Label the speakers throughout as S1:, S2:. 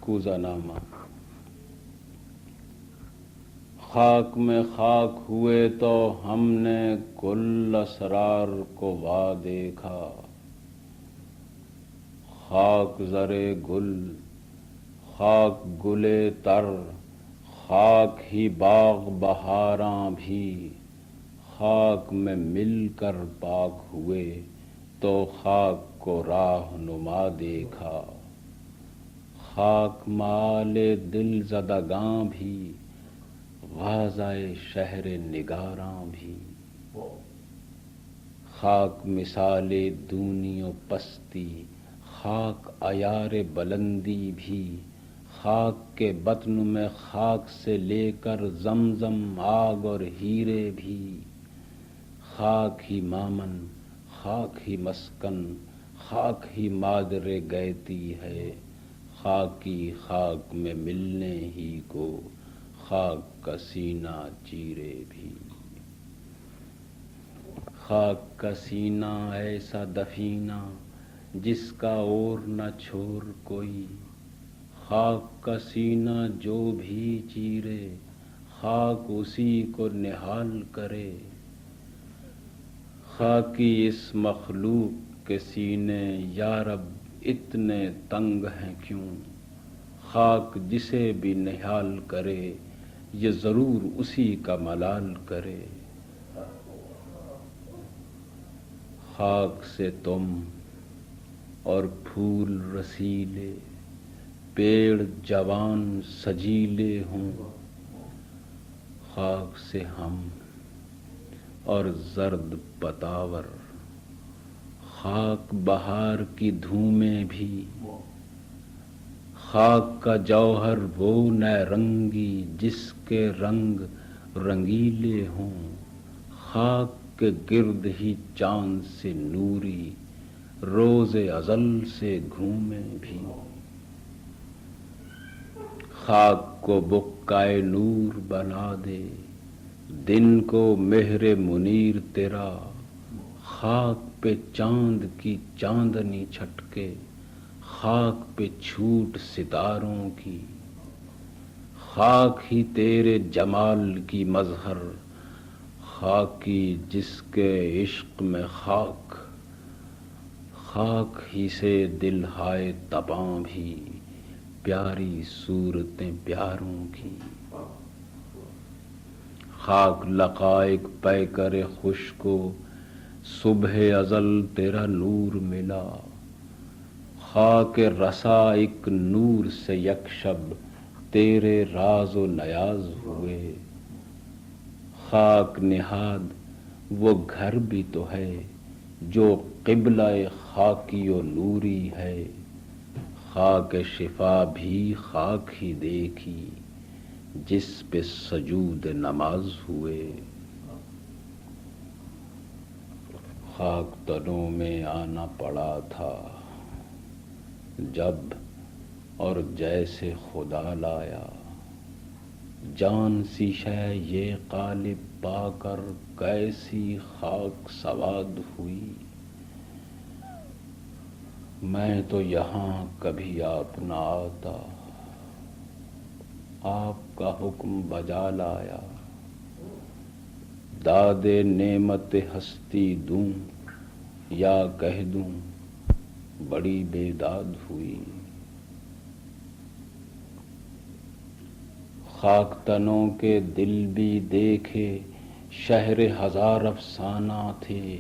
S1: کوزہ نامہ۔ خاک میں خاک ہوئے تو ہم نے کل اسرار کو وا دیکھا، خاک زرے گل، خاک گلے تر، خاک ہی باغ بہاراں بھی، خاک میں مل کر پاک ہوئے تو خاک کو راہ نما دیکھا، خاک مال دل زدگاں بھی، غازۂ شہر نگاراں بھی، خاک مثال دونی و پستی، خاک عیار بلندی بھی، خاک کے بطن میں خاک سے لے کر زمزم آگ اور ہیرے بھی، خاک ہی مامن، خاک ہی مسکن، خاک ہی مادر گیتی ہے، خاکی خاک میں ملنے ہی کو خاک کا سینہ چیرے بھی، خاک کا سینہ ایسا دفینہ جس کا اور نہ چھور کوئی، خاک کا سینہ جو بھی چیرے خاک اسی کو نہال کرے، خاکی اس مخلوق کے سینے یا رب اتنے تنگ ہیں کیوں، خاک جسے بھی نہال کرے یہ ضرور اسی کا ملال کرے، خاک سے تم اور پھول رسیلے، پیڑ جوان سجیلے ہوں، خاک سے ہم اور زرد پتاور، خاک بہار کی دھومیں بھی، خاک کا جوہر وہ نہ رنگی جس کے رنگ رنگیلے ہوں، خاک کے گرد ہی چاند سے نوری روز ازل سے گھومے بھی، خاک کو بقعۂ نور بنا دے دن کو مہر منیر تیرا، خاک پہ چاند کی چاندنی چھٹکے خاک پہ چھوٹ ستاروں کی، خاک ہی تیرے جمال کی مظہر، خاکی جس کے عشق میں خاک، خاک ہی سے دل ہائے طباں بھی پیاری صورتیں پیاروں کی، خاک لقائق پیکر خوش کو صبح ازل تیرا نور ملا، خاک رسا ایک نور سے یک شب تیرے راز و نیاز ہوئے، خاک نہاد وہ گھر بھی تو ہے جو قبلہ خاکی و نوری ہے، خاک شفا بھی خاک ہی دیکھی جس پہ سجود نماز ہوئے، خاک تنوں میں آنا پڑا تھا جب اور جیسے خدا لایا، جان سی شے یہ قالب پا کر کیسی خاک سواد ہوئی، میں تو یہاں کبھی آپ نہ آتا، آپ کا حکم بجا لایا، داد نعمت ہستی دوں یا کہہ دوں بڑی بے داد ہوئی، خاک تنوں کے دل بھی دیکھے شہر ہزار افسانہ تھے،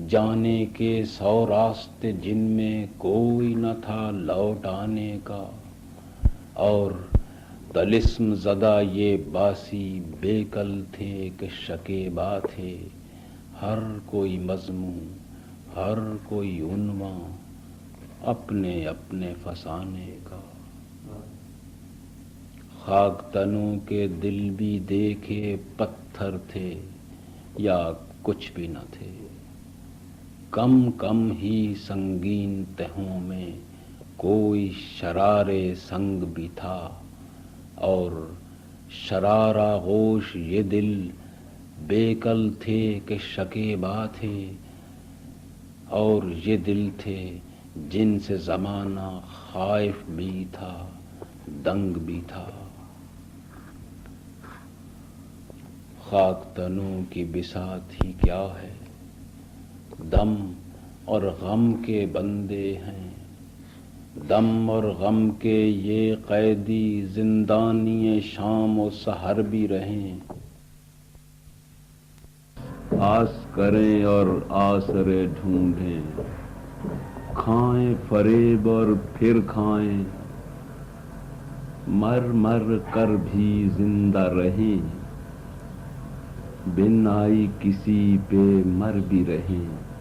S1: جانے کے 100 راستے جن میں کوئی نہ تھا لوٹ آنے کا، اور طلسم زدہ یہ باسی بے کل تھے کہ شکیبا تھے، ہر کوئی مضمون ہر کوئی عنواں اپنے اپنے فسانے کا، خاک تنوں کے دل بھی دیکھے پتھر تھے یا کچھ بھی نہ تھے، کم کم ہی سنگین تہوں میں کوئی شرار سنگ بھی تھا، اور شرارہ غوش یہ دل بے کل تھے کہ شکیبا تھے، اور یہ دل تھے جن سے زمانہ خائف بھی تھا دنگ بھی تھا۔ خاک تنوں کی بساط ہی کیا ہے، دم اور غم کے بندے ہیں، دم اور غم کے یہ قیدی زندانی شام و سحر بھی رہیں۔ آس کریں اور آسرے ڈھونڈیں، کھائیں فریب اور پھر کھائیں، مر مر کر بھی زندہ رہیں، بن آئی کسی پہ مر بھی رہیں۔